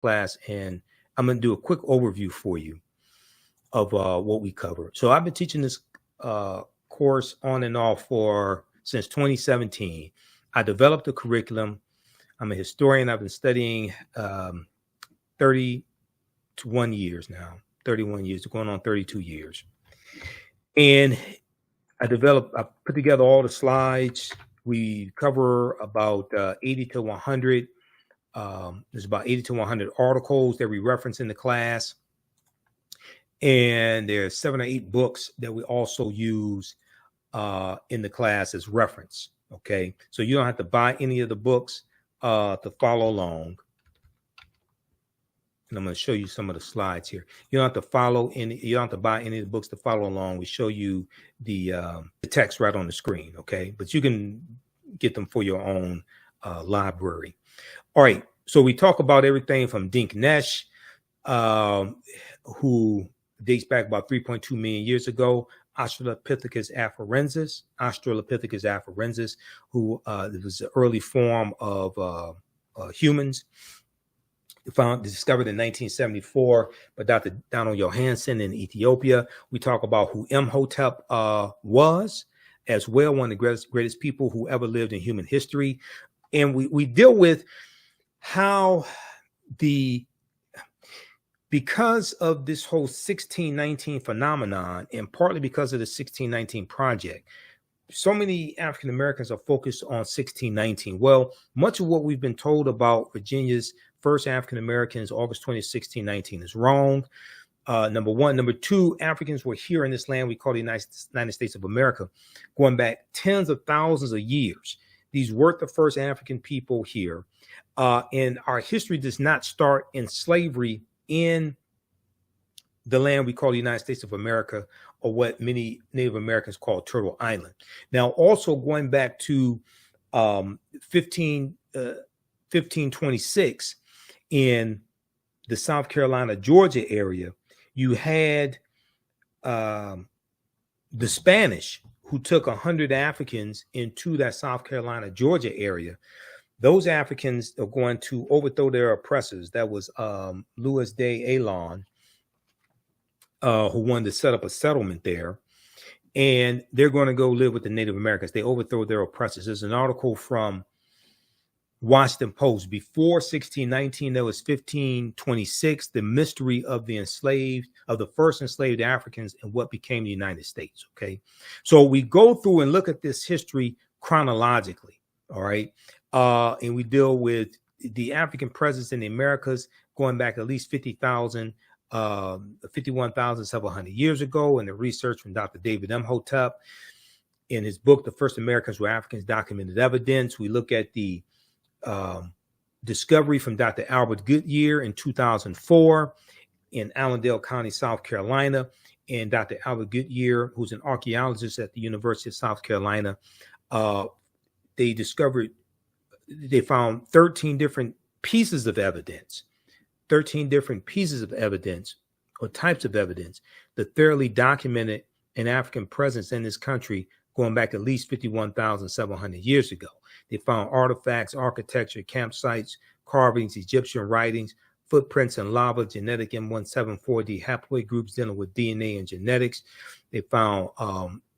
class, and I'm going to do a quick overview for you of what we cover. So I've been teaching this course on and off since 2017. I developed a curriculum. I'm a historian. I've been studying 31 years now, 31 years, going on 32 years. And I put together all the slides. We cover about 80 to 100. There's about 80 to 100 articles that we reference in the class. And there's 7 or 8 books that we also use in the class as reference. Okay, so you don't have to buy any of the books to follow along. And I'm going to show you some of the slides here. You don't have to you don't have to buy any of the books to follow along. We show you the text right on the screen, okay? But you can get them for your own library. All right, so we talk about everything from Dinknesh, who dates back about 3.2 million years ago, Australopithecus afarensis, who was the early form of humans. Discovered in 1974 by Dr. Donald Johansen in Ethiopia. We talk about who Imhotep was as well, one of the greatest people who ever lived in human history. And we deal with how because of this whole 1619 phenomenon, and partly because of the 1619 project, so many African Americans are focused on 1619. Well, much of what we've been told about Virginia's first African Americans, August 20, 1619, is wrong. Number one. Number two, Africans were here in this land we call the United States of America, going back tens of thousands of years. These weren't the first African people here. And our history does not start in slavery in the land we call the United States of America, or what many Native Americans call Turtle Island. Now, also going back to 1526, in the South Carolina, Georgia area, you had the Spanish who took 100 Africans into that South Carolina, Georgia area. Those Africans are going to overthrow their oppressors. That was Louis de Alon, who wanted to set up a settlement there. And they're going to go live with the Native Americans. They overthrow their oppressors. There's an article from Washington Post. Before 1619, there was 1526, the mystery of the first enslaved Africans and what became the United States. Okay, so we go through and look at this history chronologically. All right, and we deal with the African presence in the Americas going back at least 51,700 years ago, and the research from Dr. David Imhotep in his book, The First Americans Were Africans, Documented Evidence. We look at the discovery from Dr. Albert Goodyear in 2004 in Allendale County, South Carolina. And Dr. Albert Goodyear, who's an archaeologist at the University of South Carolina, they found 13 different pieces of evidence, or types of evidence that thoroughly documented an African presence in this country going back at least 51,700 years ago. They found artifacts, architecture, campsites, carvings, Egyptian writings, footprints in lava, genetic M174D haploid groups dealing with DNA and genetics. They found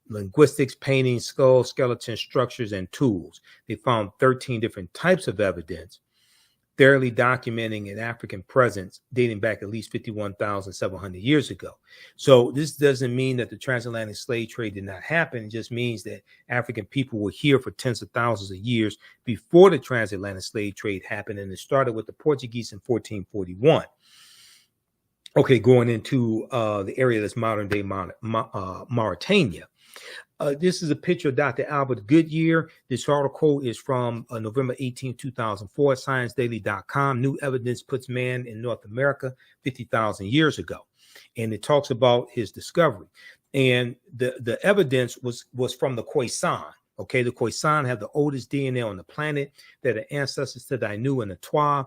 linguistics, paintings, skulls, skeleton structures, and tools. They found 13 different types of evidence thoroughly documenting an African presence dating back at least 51,700 years ago. So this doesn't mean that the transatlantic slave trade did not happen. It just means that African people were here for tens of thousands of years before the transatlantic slave trade happened, and it started with the Portuguese in 1441. Okay, going into the area that's modern-day Mauritania. This is a picture of Dr. Albert Goodyear. This article is from November 18, 2004, ScienceDaily.com. New evidence puts man in North America 50,000 years ago. And it talks about his discovery. And the evidence was from the Khoisan. Okay, the Khoisan have the oldest DNA on the planet. They're the ancestors to the Ainu and the Twa.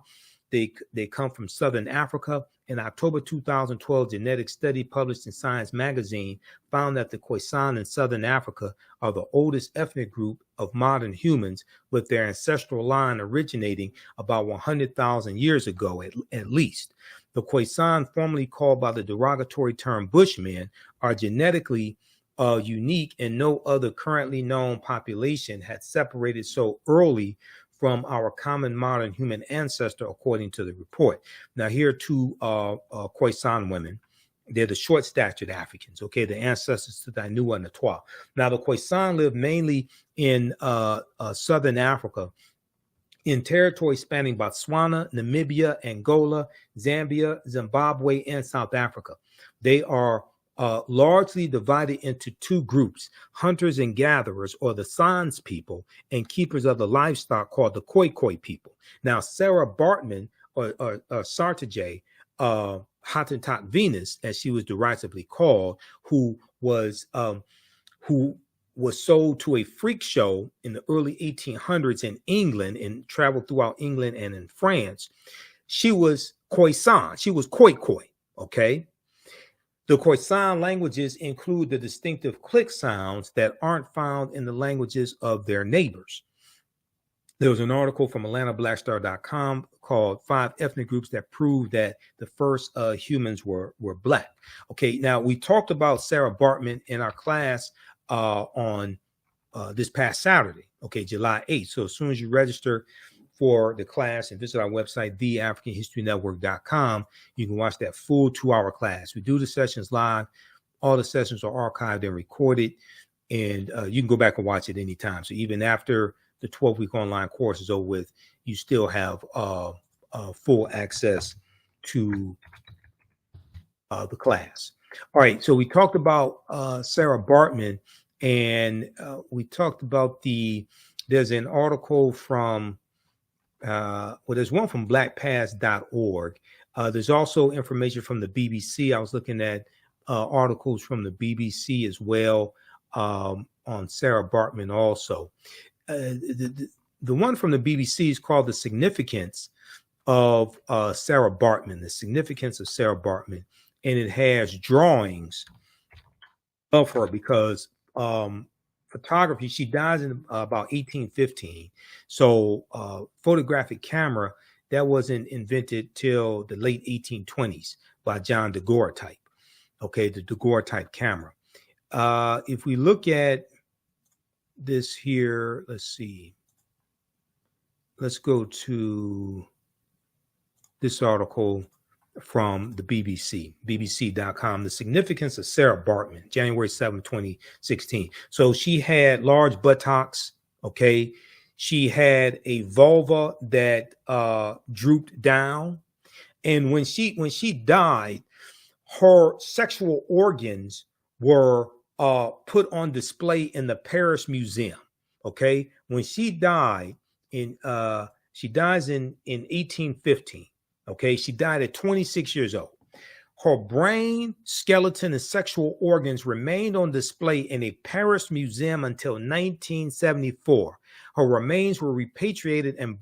They come from Southern Africa. In October 2012, genetic study published in Science magazine found that the Khoisan in Southern Africa are the oldest ethnic group of modern humans, with their ancestral line originating about 100,000 years ago at least. The Khoisan, formerly called by the derogatory term Bushmen, are genetically unique, and no other currently known population had separated so early from our common modern human ancestor, according to the report. Now, here are two Khoisan women. They're the short-statured Africans, okay, the ancestors to the Ainua and the Twa. Now, the Khoisan live mainly in southern Africa, in territory spanning Botswana, Namibia, Angola, Zambia, Zimbabwe, and South Africa. They are largely divided into two groups: hunters and gatherers, or the Sans people, and keepers of the livestock, called the Khoi people. Now, Sarah Baartman, or Sartije, Hottentot Venus, as she was derisively called, who was sold to a freak show in the early 1800s in England and traveled throughout England and in France. She was Khoisan. She was Khoi, okay? The Khoisan languages include the distinctive click sounds that aren't found in the languages of their neighbors. There was an article from AtlantaBlackStar.com called 5 Ethnic Groups That Prove That the First Humans Were Black. Okay, now we talked about Sarah Baartman in our class on this past Saturday, okay, July 8th. So as soon as you register for the class and visit our website, theafricanhistorynetwork.com, you can watch that full 2-hour class. We do the sessions live. All the sessions are archived and recorded, and you can go back and watch it anytime. So even after the 12-week online course is over with, you still have full access to the class. All right, so we talked about Sarah Baartman, and we talked about there's an article from, there's one from blackpast.org. There's also information from the BBC. I was looking at articles from the BBC as well on Sarah Baartman also. The one from the BBC is called The Significance of Sarah Baartman, the significance of Sarah Baartman. And it has drawings of her because photography, she dies in about 1815. So photographic camera, that wasn't invented till the late 1820s by John daguerreotype. Okay, the daguerreotype camera. If we look at this here, let's see. Let's go to this article from the BBC, bbc.com, The Significance of Sarah Baartman, January 7, 2016. So she had large buttocks, okay? She had a vulva that drooped down. And when she died, her sexual organs were put on display in the Paris Museum, okay? When she died, she dies in 1815. Okay, she died at 26 years old. Her brain, skeleton, and sexual organs remained on display in a Paris museum until 1974. Her remains were repatriated and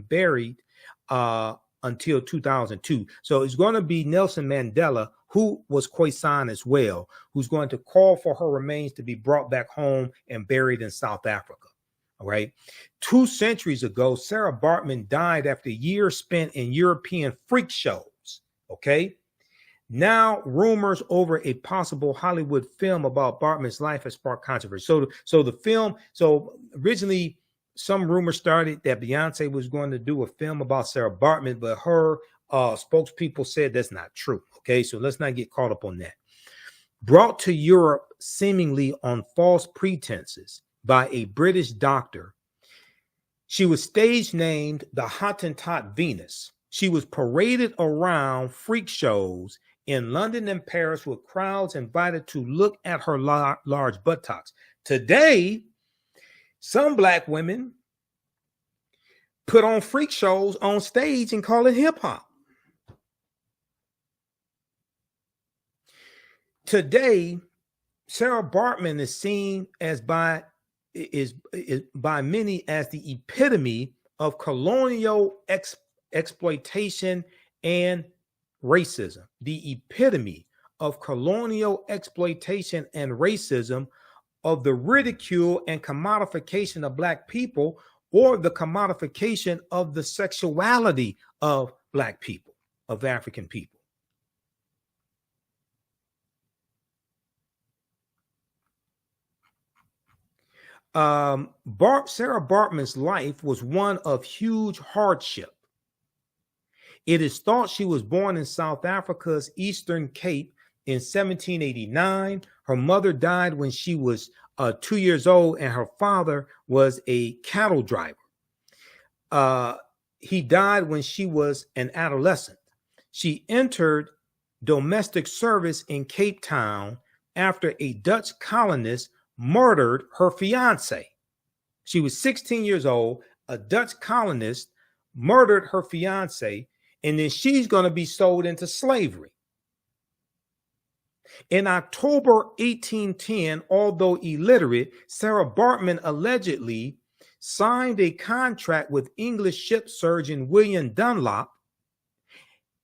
buried until 2002. So it's going to be Nelson Mandela, who was Khoisan as well, who's going to call for her remains to be brought back home and buried in South Africa. All right. 2 centuries ago, Sarah Baartman died after years spent in European freak shows. Okay. Now, rumors over a possible Hollywood film about Baartman's life has sparked controversy. So originally, some rumors started that Beyonce was going to do a film about Sarah Baartman, but her spokespeople said that's not true. Okay. So let's not get caught up on that. Brought to Europe seemingly on false pretenses by a British doctor, she was stage named the Hottentot Venus. She was paraded around freak shows in London and Paris with crowds invited to look at her large buttocks. Today, some Black women put on freak shows on stage and call it hip hop. Today, Sarah Baartman is seen as by many as the epitome of colonial exploitation, and racism, the epitome of colonial exploitation and racism, of the ridicule and commodification of Black people, or the commodification of the sexuality of Black people, of African people. Sarah Baartman's life was one of huge hardship. It is thought she was born in South Africa's Eastern Cape in 1789. Her mother died when she was 2 years old, and her father was a cattle driver. He died when she was an adolescent. She entered domestic service in Cape Town after a Dutch colonist murdered her fiance. She was 16 years old. A Dutch colonist murdered her fiance, and then she's going to be sold into slavery. In October 1810, although illiterate, Sarah Baartman allegedly signed a contract with English ship surgeon William Dunlop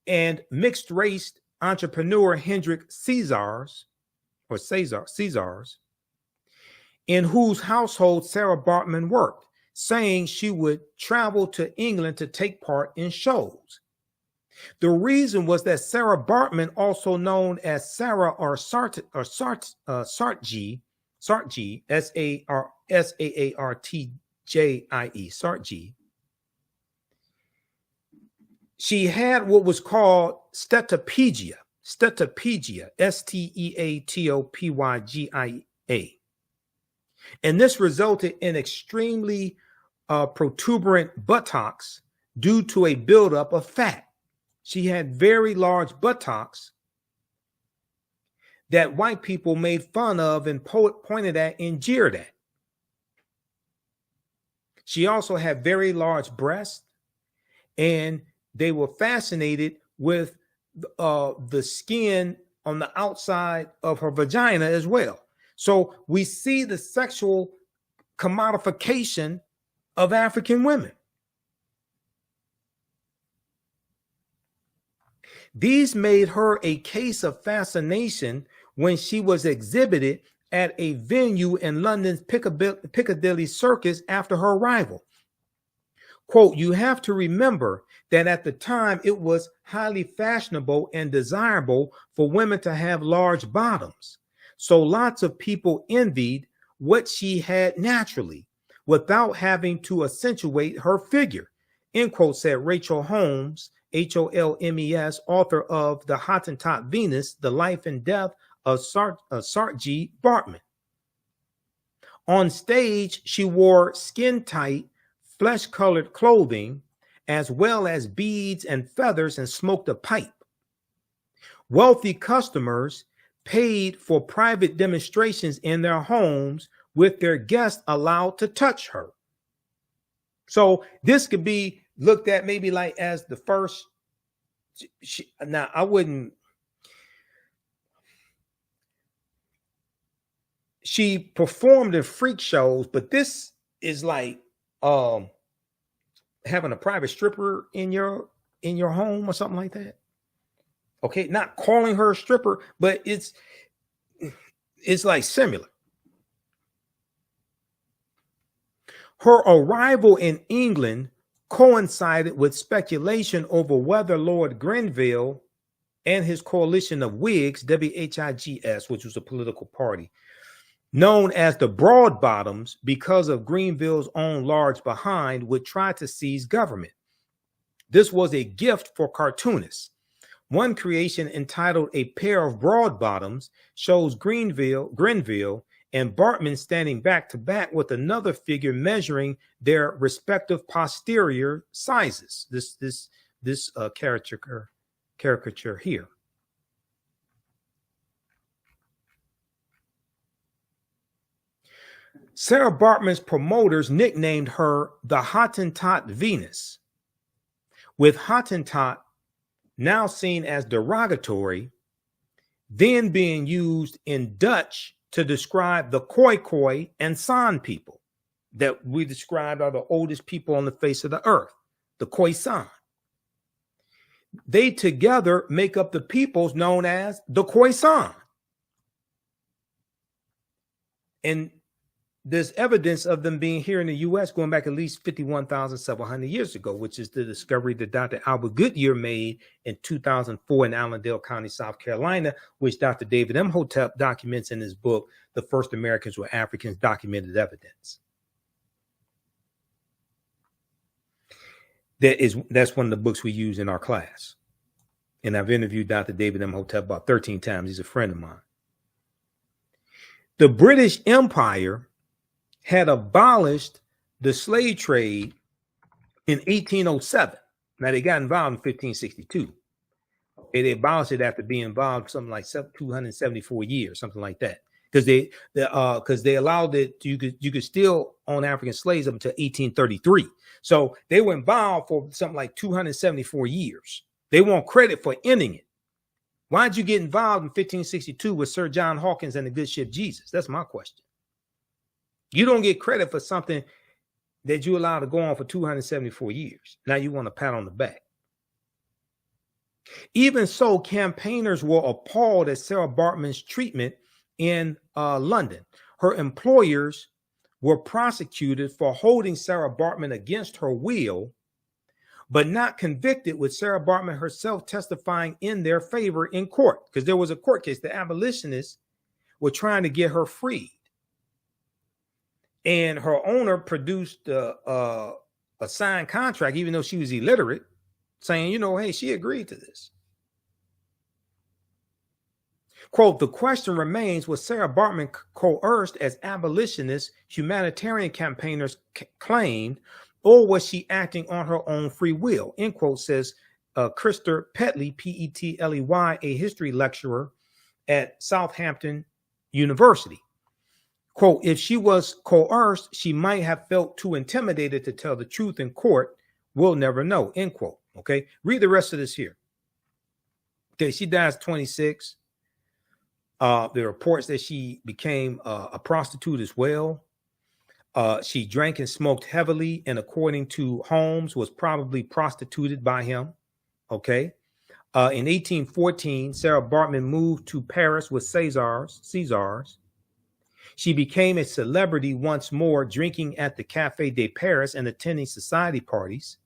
and mixed race entrepreneur Hendrik Caesars, in whose household Sarah Baartman worked, saying she would travel to England to take part in shows. The reason was that Sarah Baartman, also known as Sarah or Sartji, Saartjie, Sartji, she had what was called stetopygia, Steatopygia. And this resulted in extremely protuberant buttocks due to a buildup of fat. She had very large buttocks that white people made fun of and pointed at and jeered at. She also had very large breasts, and they were fascinated with the skin on the outside of her vagina as well. So we see the sexual commodification of African women. These made her a case of fascination when she was exhibited at a venue in London's Piccadilly Circus after her arrival. Quote, "You have to remember that at the time it was highly fashionable and desirable for women to have large bottoms. So lots of people envied what she had naturally without having to accentuate her figure," end quote, said Rachel Holmes, Holmes, author of The Hottentot Venus, The Life and Death of Saartjie Baartman. On stage, she wore skin-tight, flesh-colored clothing, as well as beads and feathers, and smoked a pipe. Wealthy customers paid for private demonstrations in their homes, with their guests allowed to touch her. So this could be looked at maybe like as the first. Now, I wouldn't. She performed in freak shows, but this is like having a private stripper in your home or something like that. Okay, not calling her a stripper, but it's like similar. Her arrival in England coincided with speculation over whether Lord Grenville and his coalition of Whigs, WHIGS, which was a political party, known as the Broadbottoms because of Grenville's own large behind, would try to seize government. This was a gift for cartoonists. One creation, entitled A Pair of Broadbottoms, shows Grenville and Baartman standing back to back with another figure measuring their respective posterior sizes. This caricature here. Sarah Baartman's promoters nicknamed her the Hottentot Venus, with Hottentot now seen as derogatory, then being used in Dutch to describe the Khoi and San people that we described are the oldest people on the face of the earth, the Khoisan. They together make up the peoples known as the Khoisan. And there's evidence of them being here in the U.S. going back at least 51,700 years ago, which is the discovery that Dr. Albert Goodyear made in 2004 in Allendale County, South Carolina, which Dr. David Imhotep documents in his book, The First Americans Were Africans, Documented Evidence. That's one of the books we use in our class. And I've interviewed Dr. David Imhotep about 13 times. He's a friend of mine. The British Empire had abolished the slave trade in 1807. Now, they got involved in 1562. They abolished it after being involved something like 274 years, something like that. Because they allowed it, you could still own African slaves up until 1833. So they were involved for something like 274 years. They want credit for ending it. Why did you get involved in 1562 with Sir John Hawkins and the good ship Jesus? That's my question. You don't get credit for something that you allowed to go on for 274 years. Now you want a pat on the back. Even so, campaigners were appalled at Sarah Baartman's treatment in London. Her employers were prosecuted for holding Sarah Baartman against her will, but not convicted, with Sarah Baartman herself testifying in their favor in court, because there was a court case. The abolitionists were trying to get her freed. And her owner produced a signed contract, even though she was illiterate, saying, hey, she agreed to this. Quote, the question remains, was Sarah Baartman coerced as abolitionists, humanitarian campaigners claimed, or was she acting on her own free will? End quote, says Krister Petley, Petley, a history lecturer at Southampton University. Quote, if she was coerced, she might have felt too intimidated to tell the truth in court. We'll never know, end quote. Okay, read the rest of this here. Okay, she dies 26. There are reports that she became a prostitute as well. She drank and smoked heavily, and according to Holmes, was probably prostituted by him. Okay. In 1814, Sarah Baartman moved to Paris with Césars. She became a celebrity once more, drinking at the Café de Paris and attending society parties.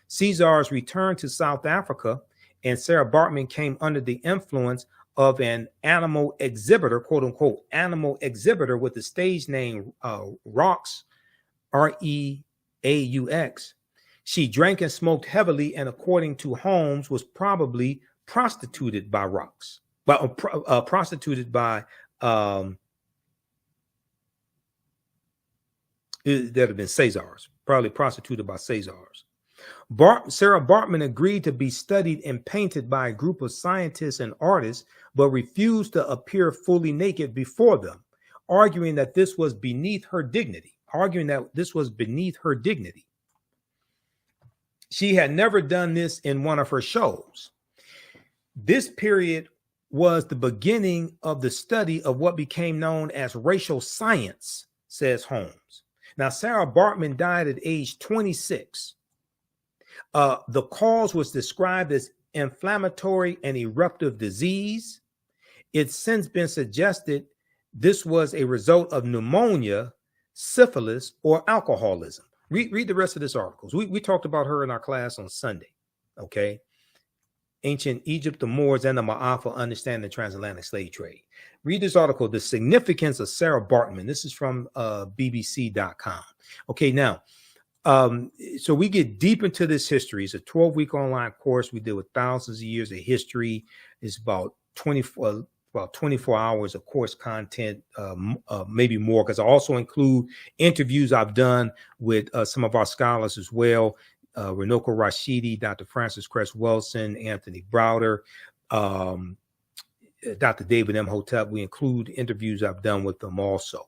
Césars returned to South Africa, and Sarah Baartman came under the influence of an animal exhibitor, quote unquote, animal exhibitor with the stage name Raux, R-E-A-U-X. She drank and smoked heavily, and according to Holmes, was probably prostituted by Raux, but prostituted by that have been Césars, probably prostituted by Césars. Sarah Baartman agreed to be studied and painted by a group of scientists and artists, but refused to appear fully naked before them, arguing that this was beneath her dignity. She had never done this in one of her shows. This period was the beginning of the study of what became known as racial science, says Holmes. Now, Sarah Baartman died at age 26. The cause was described as inflammatory and eruptive disease. It's since been suggested this was a result of pneumonia, syphilis, or alcoholism. Read the rest of this article. We talked about her in our class on Sunday. Okay. Ancient Egypt, the Moors, and the Ma'afa Understanding the Transatlantic Slave Trade. Read this article, The Significance of Sarah Baartman. This is from BBC.com. Okay, now, so we get deep into this history. It's a 12-week online course. We deal with thousands of years of history. It's about 24 hours of course content, maybe more, because I also include interviews I've done with some of our scholars as well. Renoko Rashidi, Dr. Francis Cress Wilson, Anthony Browder, Dr. David Imhotep. We include interviews I've done with them also.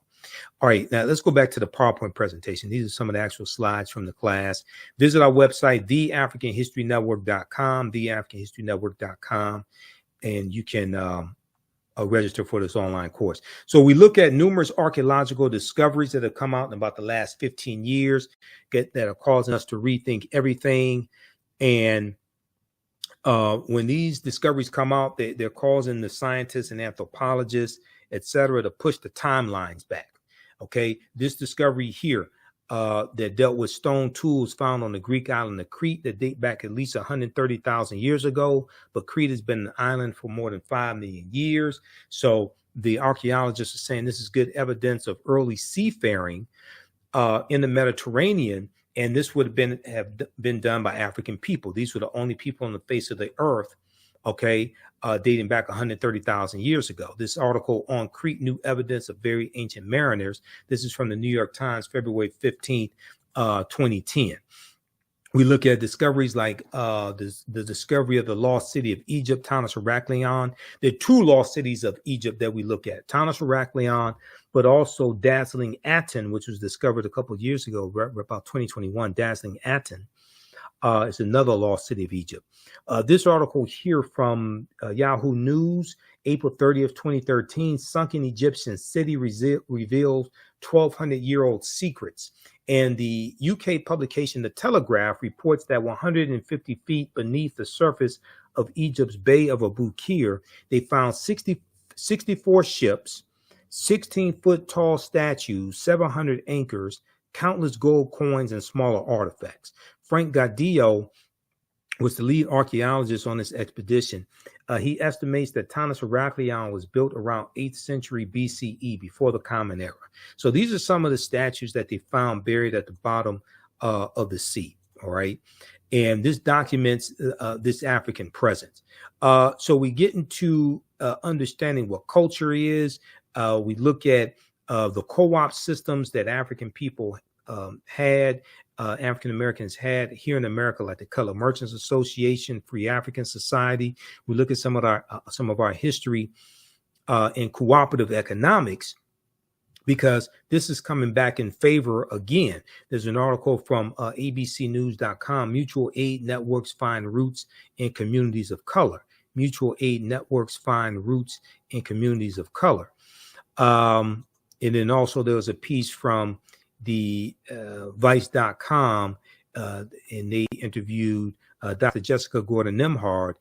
All right, now let's go back to the PowerPoint presentation. These are some of the actual slides from the class. Visit our website, theafricanhistorynetwork.com, and you can register for this online course. So we look at numerous archaeological discoveries that have come out in about the last 15 years that are causing us to rethink everything. And When these discoveries come out, they're causing the scientists and anthropologists, etc., to push the timelines back. Okay, this discovery here that dealt with stone tools found on the Greek island of Crete that date back at least 130,000 years ago, but Crete has been an island for more than 5 million years. So the archaeologists are saying this is good evidence of early seafaring in the Mediterranean, and this would have been done by African people. These were the only people on the face of the earth, okay, dating back 130,000 years ago. This article on Crete, new evidence of very ancient mariners. This is from the New York Times, February 15th, 2010. We look at discoveries like the discovery of the lost city of Egypt, Tanis Heraklion. There are 2 lost cities of Egypt that we look at, Tanis Heraklion, but also Dazzling Aten, which was discovered a couple of years ago, about 2021. Dazzling Aten is another lost city of Egypt. This article here from Yahoo News, April 30th, 2013, sunken Egyptian city reveals 1,200-year-old secrets. And the UK publication, The Telegraph, reports that 150 feet beneath the surface of Egypt's Bay of Abu Qir, they found 64 ships, 16-foot tall statues, 700 anchors, countless gold coins, and smaller artifacts. Frank Gaudillo was the lead archaeologist on this expedition. He estimates that Tanis Heraklion was built around 8th century BCE, before the Common Era. So these are some of the statues that they found buried at the bottom of the sea. All right. And this documents this African presence. So we get into understanding what culture is. We look at the co-op systems that African people had, African Americans had here in America, like the Color Merchants Association, Free African Society. We look at some of our history in cooperative economics, because this is coming back in favor again. There's an article from abcnews.com, Mutual Aid Networks Find Roots in Communities of Color. Mutual Aid Networks Find Roots in Communities of Color. And then also there was a piece from the vice.com, and they interviewed Dr. Jessica Gordon-Nimhard,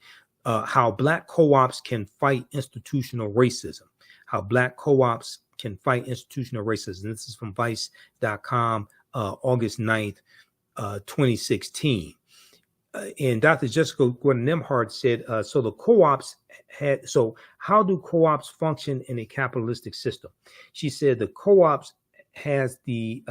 how Black co-ops can fight institutional racism. How Black co-ops can fight institutional racism. This is from vice.com, August 9th, 2016. And Dr. Jessica Gordon-Nimhard said, so how do co-ops function in a capitalistic system? She said the co-ops has the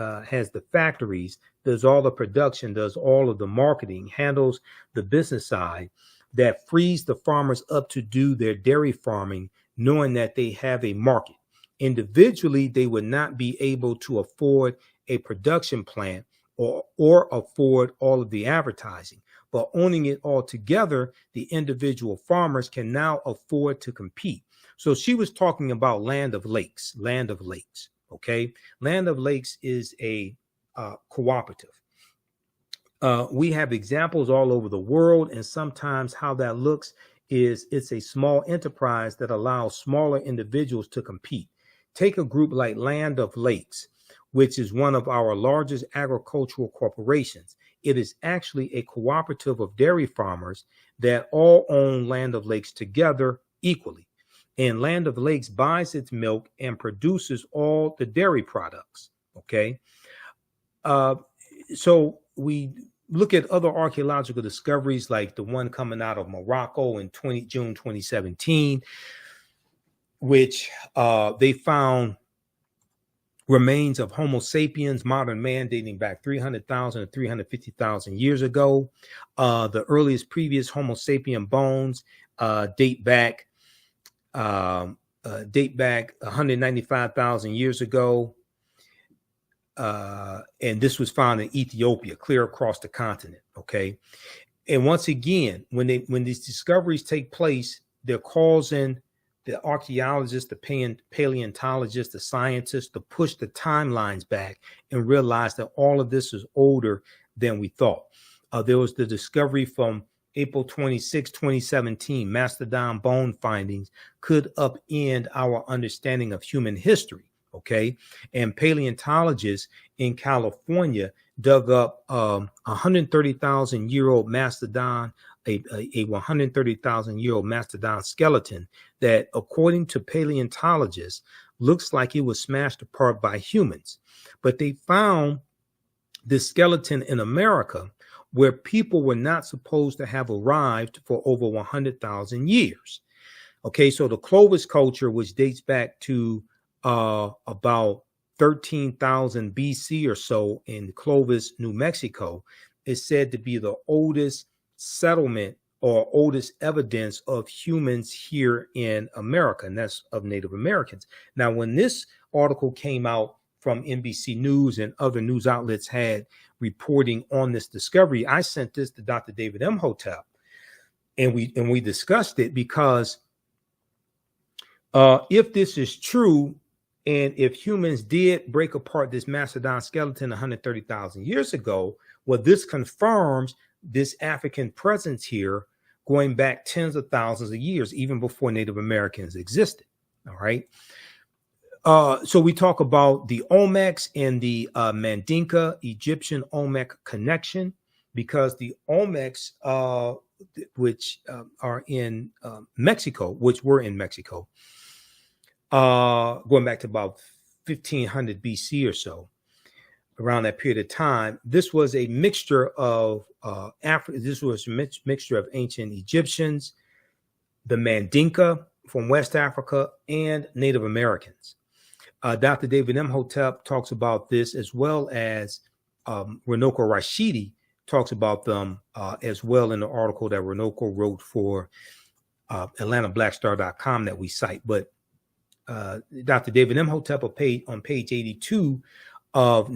factories, does all the production, does all of the marketing, handles the business side, that frees the farmers up to do their dairy farming, knowing that they have a market. Individually, they would not be able to afford a production plant or afford all of the advertising. But owning it all together, the individual farmers can now afford to compete. So she was talking about Land of Lakes. Okay, Land of Lakes is a cooperative. We have examples all over the world, and sometimes how that looks is it's a small enterprise that allows smaller individuals to compete. Take a group like Land of Lakes, which is one of our largest agricultural corporations. It is actually a cooperative of dairy farmers that all own Land of Lakes together equally. And Land of Lakes buys its milk and produces all the dairy products. Okay. So we look at other archaeological discoveries, like the one coming out of Morocco in June 2017, which they found remains of Homo sapiens, modern man, dating back 300,000 to 350,000 years ago. The earliest previous Homo sapien bones date back 195,000 years ago. And this was found in Ethiopia, clear across the continent. Okay. And once again, when these discoveries take place, they're causing the archaeologists, the paleontologists, the scientists to push the timelines back and realize that all of this is older than we thought. There was the discovery from April 26, 2017, mastodon bone findings could upend our understanding of human history. Okay. And paleontologists in California dug up 130,000-year-old mastodon a 130,000-year-old mastodon skeleton that, according to paleontologists, looks like it was smashed apart by humans. But they found this skeleton in America where people were not supposed to have arrived for over 100,000 years. Okay, so the Clovis culture, which dates back to about 13,000 BC or so in Clovis, New Mexico, is said to be the oldest settlement or oldest evidence of humans here in America, and that's of Native Americans. Now, when this article came out from NBC News and other news outlets had reporting on this discovery, I sent this to Dr. David Imhotep, and we discussed it because if this is true, and if humans did break apart this mastodon skeleton 130,000 years ago, well, this confirms this African presence here going back tens of thousands of years, even before Native Americans existed. All right. So we talk about the Olmecs and the Mandinka Egyptian Olmec connection, because the Olmecs, which are in Mexico, which were in Mexico, going back to about 1500 BC or so, around that period of time, this was a mixture of this was a mixture of ancient Egyptians, the Mandinka from West Africa, and Native Americans. Dr. David Imhotep talks about this, as well as Runoko Rashidi talks about them as well in the article that Runoko wrote for AtlantaBlackStar.com that we cite. But Dr. David Imhotep on page 82 of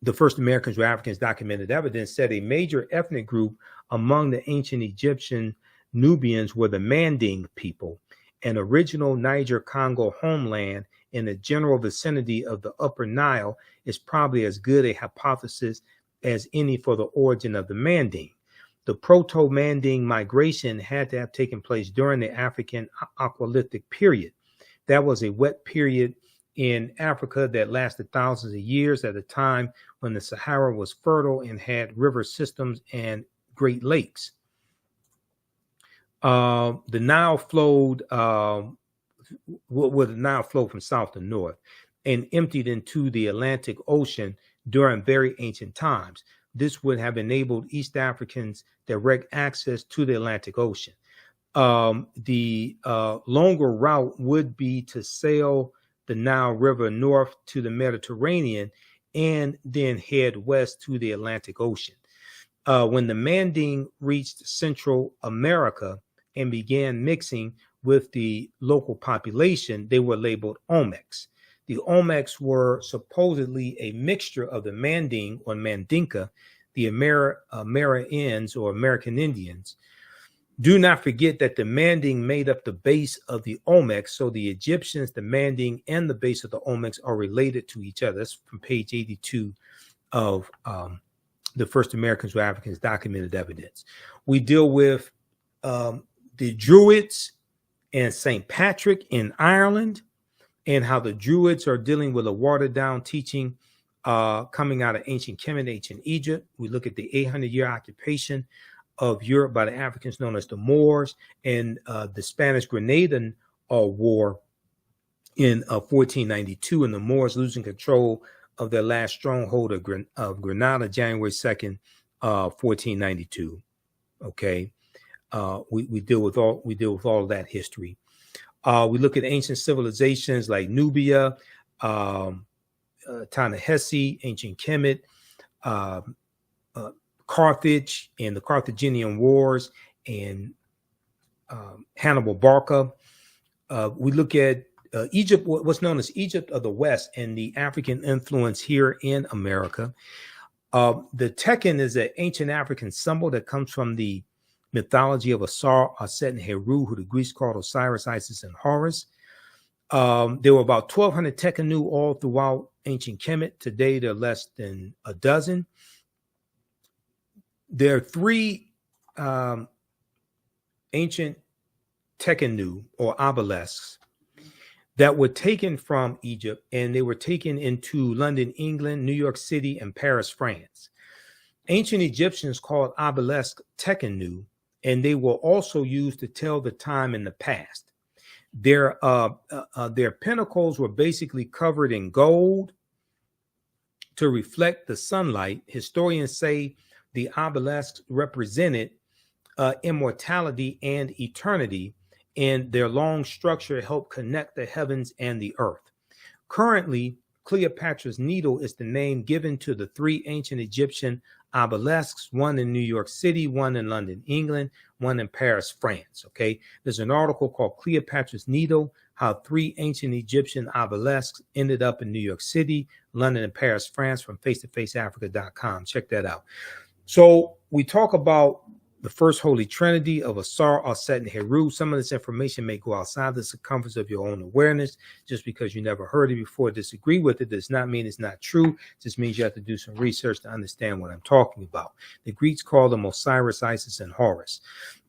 the First Americans or Africans Documented Evidence said a major ethnic group among the ancient Egyptian Nubians were the Manding people, an original Niger-Congo homeland in the general vicinity of the Upper Nile is probably as good a hypothesis as any for the origin of the Manding. The Proto-Manding migration had to have taken place during the African Aqualithic period. That was a wet period in Africa that lasted thousands of years, at a time when the Sahara was fertile and had river systems and great lakes. The Nile flowed, the Nile flowed from south to north and emptied into the Atlantic Ocean during very ancient times. This would have enabled East Africans direct access to the Atlantic Ocean. The longer route would be to sail the Nile River north to the Mediterranean and then head west to the Atlantic Ocean. When the Manding reached Central America and began mixing with the local population, they were labeled Olmecs. The Olmecs were supposedly a mixture of the Manding or Mandinka, the Amerindians or American Indians. Do not forget that the Manding made up the base of the Olmecs, so the Egyptians, the Manding, and the base of the Olmecs are related to each other. That's from page 82 of the First Americans or Africans Documented Evidence. We deal with the Druids and St. Patrick in Ireland, and how the Druids are dealing with a watered-down teaching coming out of ancient Kemet, ancient Egypt. We look at the 800-year occupation of Europe by the Africans known as the Moors, and the Spanish Granadan War in 1492, and the Moors losing control of their last stronghold of Granada, January 2nd, 1492. Okay, we deal with all of that history. We look at ancient civilizations like Nubia, Ta-Nehisi, ancient Kemet, Carthage and the Carthaginian Wars, and Hannibal Barca. We look at Egypt, what's known as Egypt of the West, and the African influence here in America. The Tekken is an ancient African symbol that comes from the mythology of Asar, Auset, and Heru, who the Greeks called Osiris, Isis, and Horus. There were about 1,200 Tekkenu all throughout ancient Kemet. Today, there are less than a dozen. There are three ancient Tekkenu or obelisks that were taken from Egypt, and they were taken into London, England, New York City, and Paris, France. Ancient Egyptians called obelisks tekenu, and they were also used to tell the time in the past. Their pinnacles were basically covered in gold to reflect the sunlight. Historians say the obelisks represented immortality and eternity, and their long structure helped connect the heavens and the earth. Currently, Cleopatra's Needle is the name given to the three ancient Egyptian obelisks, one in New York City, one in London, England, one in Paris, France. Okay, there's an article called Cleopatra's Needle, how three ancient Egyptian obelisks ended up in New York City, London, and Paris, France, from face-to-faceafrica.com. Check that out. So we talk about the first Holy Trinity of Asar, Auset, and Heru. Some of this information may go outside the circumference of your own awareness. Just because you never heard it before, disagree with it, does not mean it's not true. It just means you have to do some research to understand what I'm talking about. The Greeks called them Osiris, Isis, and Horus.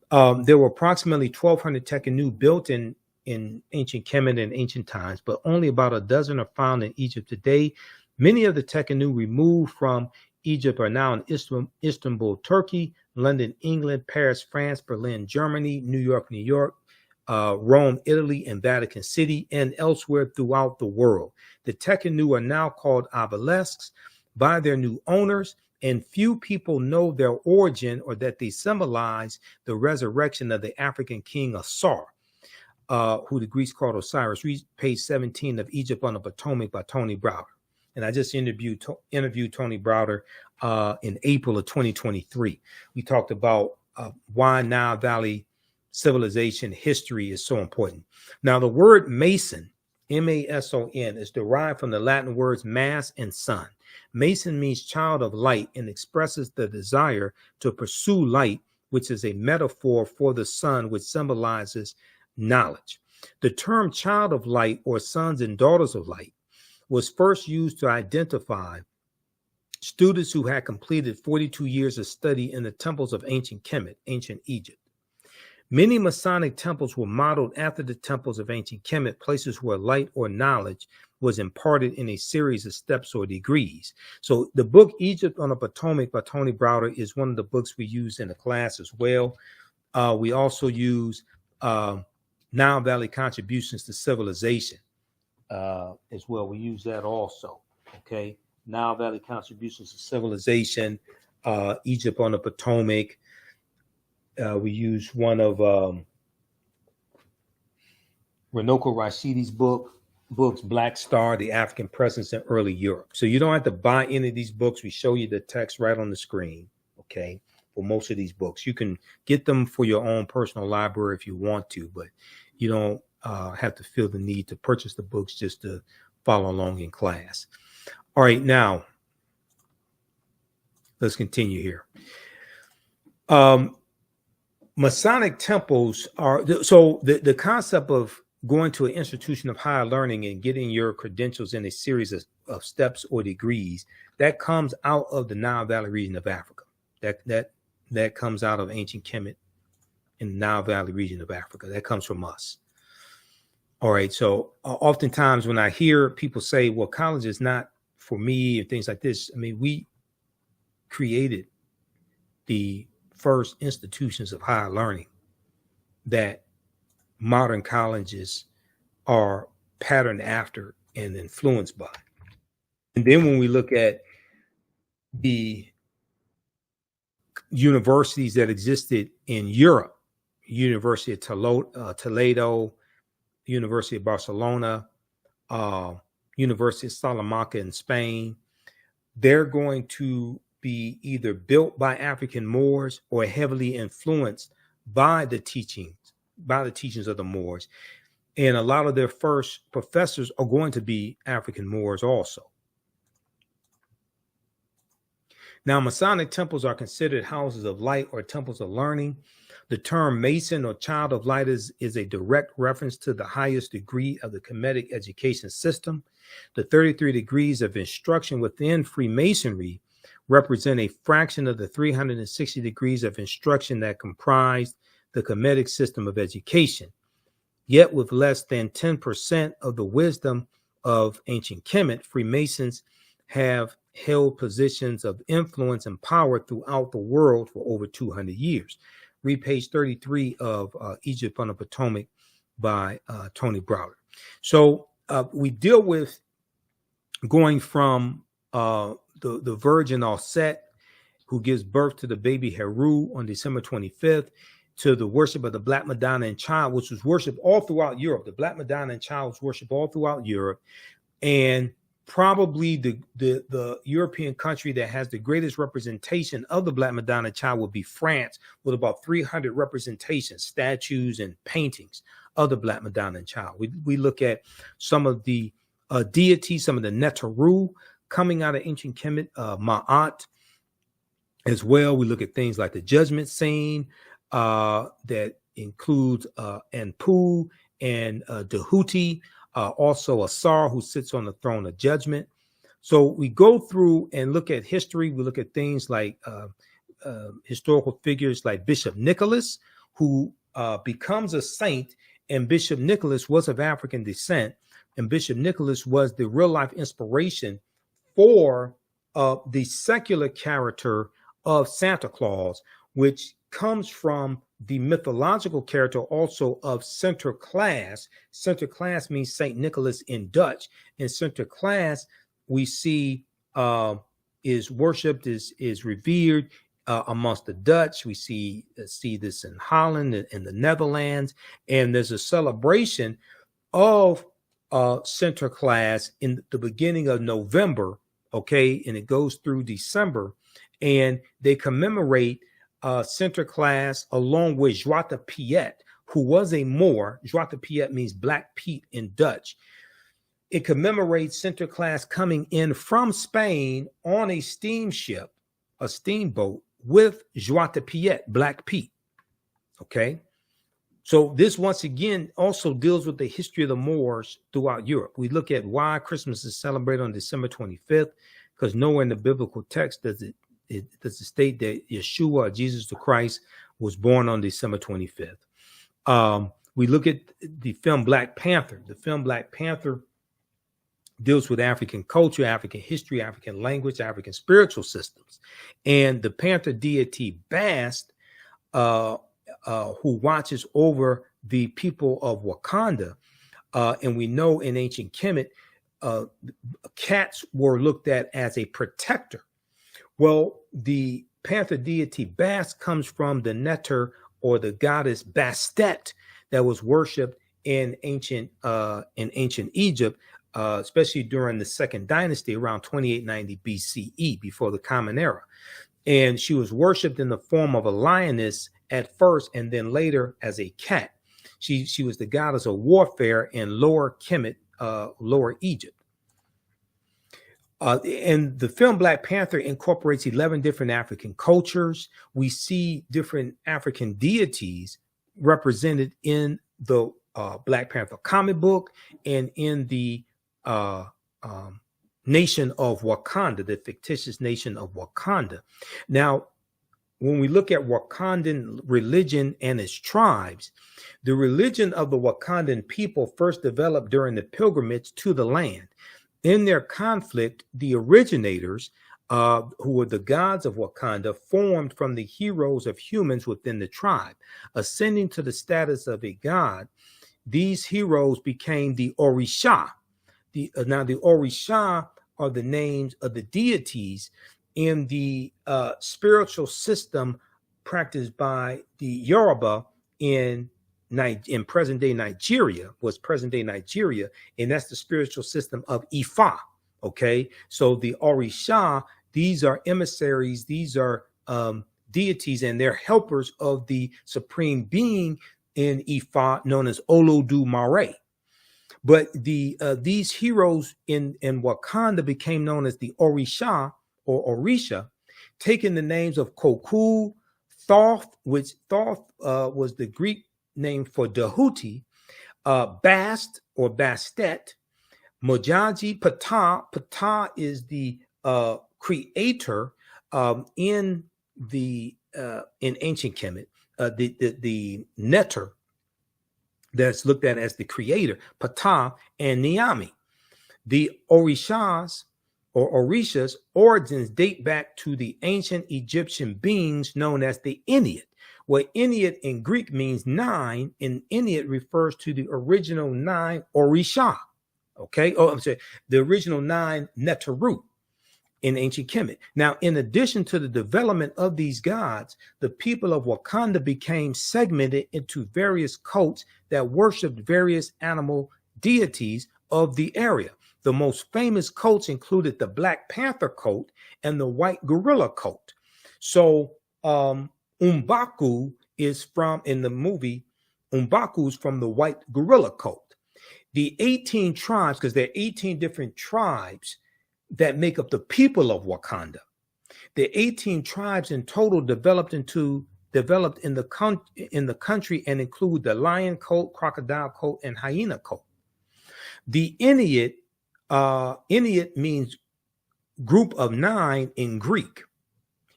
There were approximately 1,200 tekenu built in ancient Kemet in ancient times, but only about a dozen are found in Egypt today. Many of the tekenu removed from Egypt are now in Istanbul, Turkey, London, England, Paris, France, Berlin, Germany, New York, Rome, Italy, and Vatican City, and elsewhere throughout the world. The tekenu are now called obelisks by their new owners, and few people know their origin or that they symbolize the resurrection of the African king Asar, who the Greeks called Osiris. Read page 17 of Egypt on the Potomac by Tony Browder. And I just interviewed Tony Browder in April of 2023. We talked about why Nile Valley civilization history is so important. Now, the word Mason, M-A-S-O-N, is derived from the Latin words mass and sun. Mason means child of light and expresses the desire to pursue light, which is a metaphor for the sun, which symbolizes knowledge. The term child of light, or sons and daughters of light, was first used to identify students who had completed 42 years of study in the temples of ancient Kemet, ancient Egypt. Many Masonic temples were modeled after the temples of ancient Kemet, places where light or knowledge was imparted in a series of steps or degrees. So the book Egypt on the Potomac by Tony Browder is one of the books we use in the class as well. We also use Nile Valley Contributions to Civilization as well. We use that also. Okay. Nile Valley Contributions to Civilization, Egypt on the Potomac. We use one of Renoko Rashidi's books, Black Star, The African Presence in Early Europe. So you don't have to buy any of these books. We show you the text right on the screen, okay, for most of these books. You can get them for your own personal library if you want to, but you don't have to feel the need to purchase the books just to follow along in class. All right, now, let's continue here. Masonic temples are, so the concept of going to an institution of higher learning and getting your credentials in a series of steps or degrees, that comes out of the Nile Valley region of Africa. That comes out of ancient Kemet in the Nile Valley region of Africa. That comes from us. All right, so oftentimes when I hear people say, well, college is not for me and things like this, I mean, we created the first institutions of higher learning that modern colleges are patterned after and influenced by. And then when we look at the universities that existed in Europe, University of Toledo, University of Barcelona, University of Salamanca in Spain, they're going to be either built by African Moors or heavily influenced by the teachings of the Moors. And a lot of their first professors are going to be African Moors also. Now, Masonic temples are considered houses of light or temples of learning. The term Mason or Child of Light is a direct reference to the highest degree of the Kemetic education system. The 33 degrees of instruction within Freemasonry represent a fraction of the 360 degrees of instruction that comprised the Kemetic system of education. Yet with less than 10% of the wisdom of ancient Kemet, Freemasons have held positions of influence and power throughout the world for over 200 years. Read page 33 of Egypt on the Potomac by Tony Browder. So we deal with going from the virgin Auset, who gives birth to the baby Heru on December 25th, to the worship of the Black Madonna Child, which was worshipped all throughout Europe. The Black Madonna Child was worshipped all throughout Europe. And probably the European country that has the greatest representation of the Black Madonna Child would be France, with about 300 representations, statues, and paintings of the Black Madonna Child. We look at some of the deities, some of the Neteru coming out of ancient Kemet, Ma'at as well. We look at things like the judgment scene that includes Anpu and Dehuti, also Asar, who sits on the throne of judgment. So we go through and look at history. We look at things like historical figures like Bishop Nicholas, who becomes a saint, and Bishop Nicholas was of African descent, and Bishop Nicholas was the real life inspiration for the secular character of Santa Claus, which comes from the mythological character also of Sinterklaas. Sinterklaas means Saint Nicholas in Dutch, and Sinterklaas we see is worshipped, is revered amongst the Dutch. We see this in Holland and the Netherlands, and there's a celebration of Sinterklaas in the beginning of November, okay, and it goes through December, and they commemorate Sinterklaas along with Zwarte Piet, who was a Moor. Zwarte Piet means Black Pete in Dutch. It commemorates Sinterklaas coming in from Spain on a steamship, a steamboat, with Zwarte Piet, Black Pete. Okay. So this once again also deals with the history of the Moors throughout Europe. We look at why Christmas is celebrated on December 25th, because nowhere in the biblical text does it state that Yeshua, Jesus the Christ, was born on December 25th. We look at the film Black Panther. The film Black Panther deals with African culture, African history, African language, African spiritual systems. And the Panther Deity Bast, who watches over the people of Wakanda, and we know in ancient Kemet, cats were looked at as a protector. Well, the Panther Deity Bast comes from the Neter, or the goddess Bastet, that was worshipped in ancient Egypt, especially during the Second Dynasty around 2890 BCE, before the Common Era. And she was worshipped in the form of a lioness at first, and then later as a cat. She was the goddess of warfare in Lower Kemet, Lower Egypt. And the film Black Panther incorporates 11 different African cultures. We see different African deities represented in the Black Panther comic book and in the nation of Wakanda, the fictitious nation of Wakanda. Now, when we look at Wakandan religion and its tribes, the religion of the Wakandan people first developed during the pilgrimage to the land. In their conflict, the originators, who were the gods of Wakanda, formed from the heroes of humans within the tribe. Ascending to the status of a god, these heroes became the Orisha. Now, the Orisha are the names of the deities in the spiritual system practiced by the Yoruba in present-day Nigeria, and that's the spiritual system of Ifa, okay? So the Orisha, these are emissaries, these are deities, and they're helpers of the supreme being in Ifa, known as Olodumare. But these heroes in Wakanda became known as the Orisha, or Orisha, taking the names of Koku, Thoth, which Thoth was the Greek name for Dehuti, Bast or Bastet, Mojaji, Ptah. Ptah is the creator in ancient Kemet, the Neter that's looked at as the creator, Ptah, and Niami. The Orishas or Orishas origins date back to the ancient Egyptian beings known as the Ennead, where Ennead in Greek means 9, and Ennead refers to the original 9 Orisha. Okay, I'm sorry, the original 9 Neteru in ancient Kemet. Now, in addition to the development of these gods, the people of Wakanda became segmented into various cults that worshipped various animal deities of the area. The most famous cults included the Black Panther cult and the White Gorilla cult. So Umbaku is from, in the movie, Umbaku is from the White Gorilla cult. The 18 tribes, because there are 18 different tribes that make up the people of Wakanda. The 18 tribes in total developed in the country and include the lion cult, crocodile cult, and hyena cult. The Ennead means group of 9 in Greek.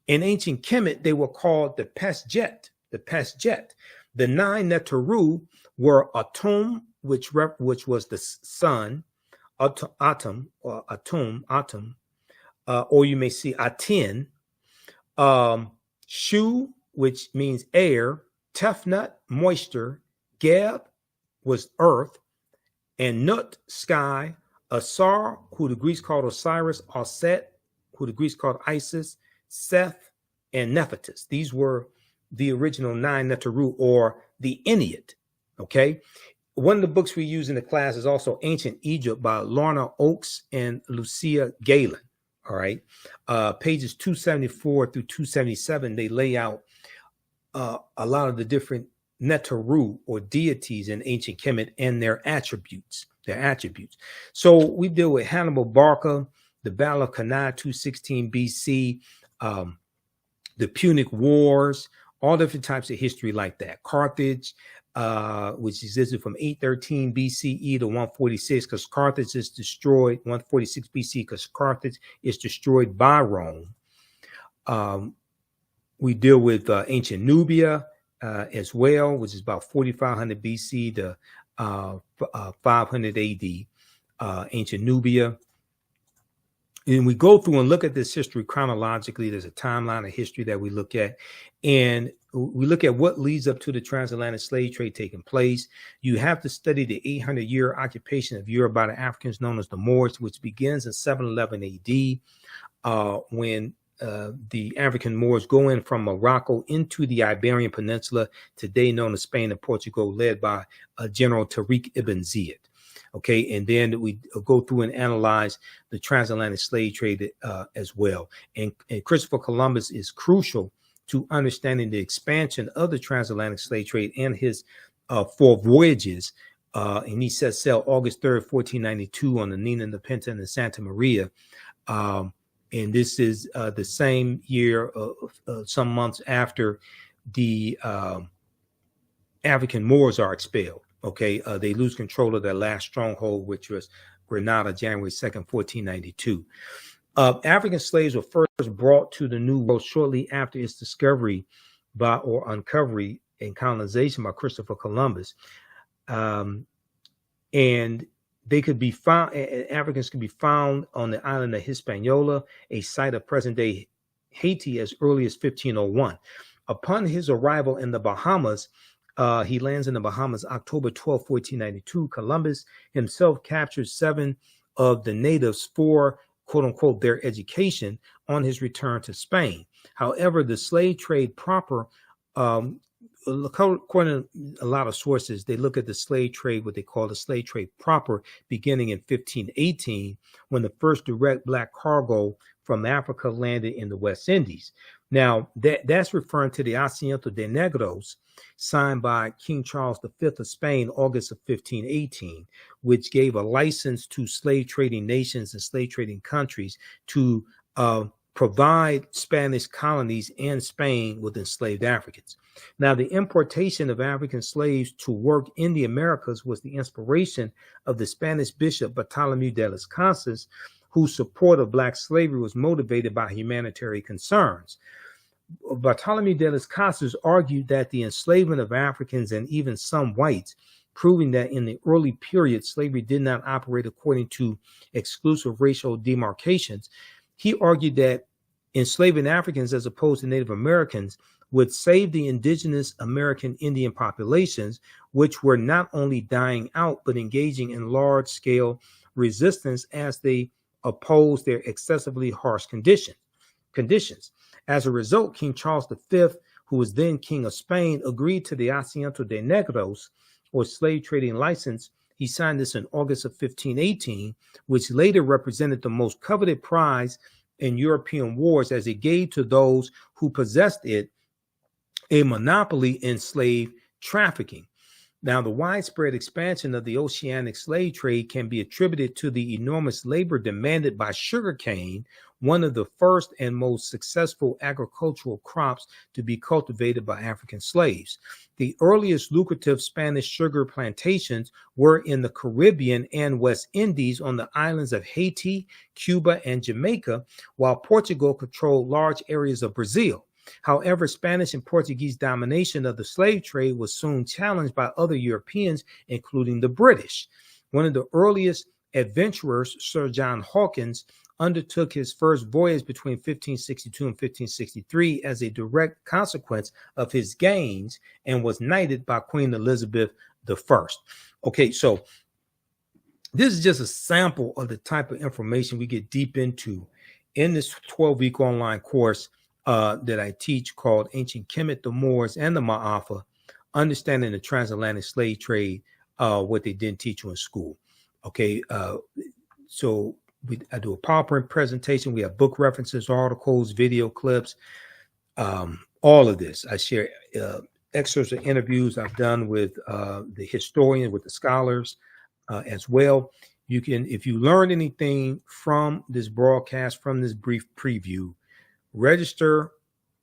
In ancient Kemet, they were called the Bastet. The 9 Neteru were Atum, which was the sun, Atum, or you may see Aten, Shu, which means air, Tefnut, moisture, Geb was earth, and Nut, sky, Asar, who the Greeks called Osiris, Auset, who the Greeks called Isis, Seth, and Nephthys. These were the original 9 Neteru, or the Ennead. Okay. One of the books we use in the class is also Ancient Egypt by Lorna Oakes and Lucia Galen. All right. Pages 274 through 277, they lay out a lot of the different Neteru, or deities in ancient Kemet, and their attributes. So we deal with Hannibal Barca, the Battle of Cannae, 216 BC, the Punic Wars, all different types of history like that. Carthage, which existed from 813 BCE to 146, because Carthage is destroyed, 146 BC, because Carthage is destroyed by Rome. We deal with ancient Nubia as well, which is about 4500 BC to 500 AD, ancient Nubia. And we go through and look at this history chronologically. There's a timeline of history that we look at, and we look at what leads up to the transatlantic slave trade taking place. You have to study the 800-year occupation of Europe by the Africans known as the Moors, which begins in 711 AD, when the African Moors go in from Morocco into the Iberian Peninsula, today known as Spain and Portugal, led by General Tariq ibn Ziyad. Okay, and then we go through and analyze the transatlantic slave trade as well. And Christopher Columbus is crucial to understanding the expansion of the transatlantic slave trade and his 4 voyages. And he set sail August 3rd, 1492 on the Nina, the Pinta, and the Santa Maria. And this is the same year, some months after the African Moors are expelled. Okay, they lose control of their last stronghold, which was Grenada, January 2nd, 1492. African slaves were first brought to the New World shortly after its discovery or uncovery and colonization by Christopher Columbus. And they could be found, Africans could be found on the island of Hispaniola, a site of present-day Haiti, as early as 1501. Upon his arrival in the Bahamas, he lands in the Bahamas October 12, 1492. Columbus himself captured 7 of the natives for, quote unquote, their education on his return to Spain. However, the slave trade proper, according to a lot of sources, they look at the slave trade, what they call the slave trade proper, beginning in 1518, when the first direct black cargo from Africa landed in the West Indies. Now, that's referring to the Asiento de Negros, signed by King Charles V of Spain, August of 1518, which gave a license to slave trading nations and slave trading countries to provide Spanish colonies in Spain with enslaved Africans. Now, the importation of African slaves to work in the Americas was the inspiration of the Spanish bishop Bartolomé de las Casas, whose support of black slavery was motivated by humanitarian concerns. Bartolomé de las Casas argued that the enslavement of Africans and even some whites proving that in the early period, slavery did not operate according to exclusive racial demarcations. He argued that enslaving Africans as opposed to Native Americans would save the indigenous American Indian populations, which were not only dying out, but engaging in large-scale resistance as they opposed their excessively harsh conditions. As a result, King Charles V, who was then King of Spain, agreed to the Asiento de Negros, or slave trading license. He signed this in August of 1518, which later represented the most coveted prize in European wars, as it gave to those who possessed it a monopoly in slave trafficking. Now, the widespread expansion of the oceanic slave trade can be attributed to the enormous labor demanded by sugarcane, one of the first and most successful agricultural crops to be cultivated by African slaves. The earliest lucrative Spanish sugar plantations were in the Caribbean and West Indies on the islands of Haiti, Cuba, and Jamaica, while Portugal controlled large areas of Brazil. However, Spanish and Portuguese domination of the slave trade was soon challenged by other Europeans, including the British. One of the earliest adventurers, Sir John Hawkins, undertook his first voyage between 1562 and 1563 as a direct consequence of his gains, and was knighted by Queen Elizabeth I. Okay, so this is just a sample of the type of information we get deep into in this 12-week online course that I teach, called Ancient Kemet, the Moors, and the Ma'afa, Understanding the Transatlantic Slave Trade, what they didn't teach you in school. Okay, so I do a PowerPoint presentation. We have book references, articles, video clips, all of this. I share excerpts of interviews I've done with the historian, with the scholars as well. You can, if you learn anything from this broadcast, from this brief preview, register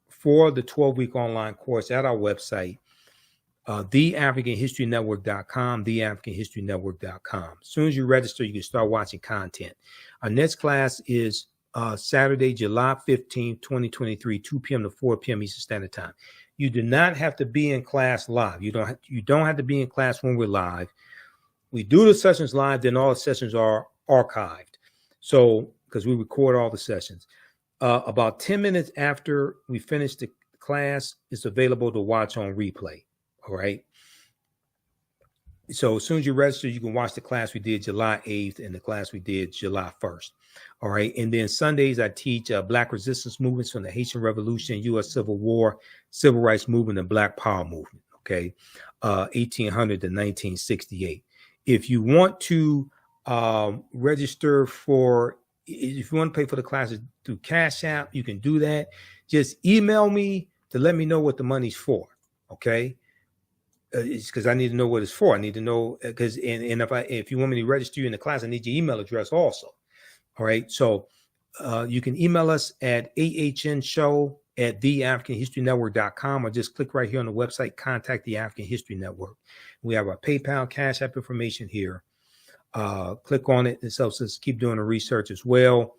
for the 12-week online course at our website, theafricanhistorynetwork.com, theafricanhistorynetwork.com. As soon as you register, you can start watching content. Our next class is Saturday, July 15th, 2023, 2 p.m. to 4 p.m. Eastern Standard Time. You do not have to be in class live. You don't have to be in class when we're live. We do the sessions live, then all the sessions are archived. So, because we record all the sessions. About 10 minutes after we finish the class, it's available to watch on replay. All right. So as soon as you register, you can watch the class we did July 8th and the class we did July 1st. All right. And then Sundays, I teach Black resistance movements from the Haitian Revolution, U.S. Civil War, Civil Rights Movement, and Black Power Movement. Okay. 1800 to 1968. If you want to register for, if you want to pay for the classes through Cash App, you can do that. Just email me to let me know what the money's for. Okay. It's because I need to know what it's for. I need to know, because and if you want me to register you in the class, I need your email address also. All right. So you can email us at ahnshow@theafricanhistorynetwork.com, or just click right here on the website, contact the African History Network. We have our PayPal, Cash App information here. Click on it. This helps us keep doing the research as well.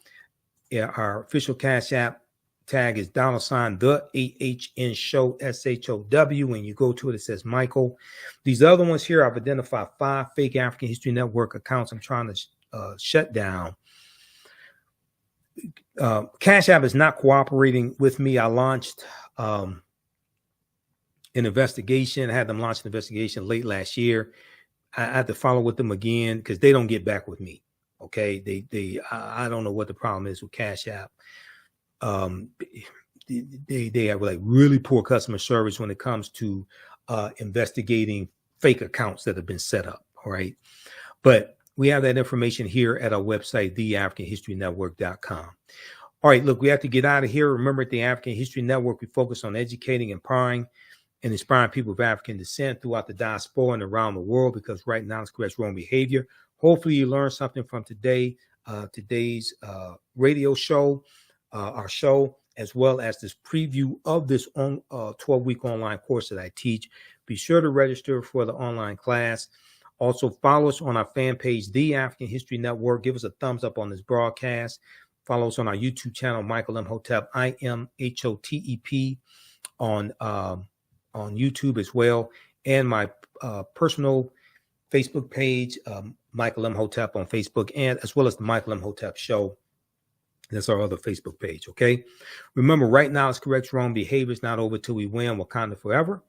Yeah, our official Cash App tag is $ the AHN show, SHOW. When you go to it, it says Michael. These other ones here, I've identified 5 fake African History Network accounts I'm trying to shut down. Cash App is not cooperating with me. I launched an investigation. I had them launch an investigation late last year. I had to follow with them again because they don't get back with me. Okay, I don't know what the problem is with Cash App. They have like really poor customer service when it comes to investigating fake accounts that have been set up. All right, but we have that information here at our website, theafricanhistorynetwork.com. All right, look, we have to get out of here. Remember, at the African History Network, we focus on educating, empowering, and inspiring people of African descent throughout the diaspora and around the world, because right now it's correct wrong behavior. Hopefully you learned something from today's radio show, our show, as well as this preview of this 12-week online course that I teach. Be sure to register for the online class. Also, follow us on our fan page, The African History Network. Give us a thumbs up on this broadcast. Follow us on our YouTube channel, Michael Imhotep, IMHOTEP, on YouTube as well. And my personal Facebook page, Michael Imhotep on Facebook, and as well as the Michael Imhotep Show. That's our other Facebook page, okay? Remember, right now it's correct wrong behavior is not over till we win. Wakanda forever.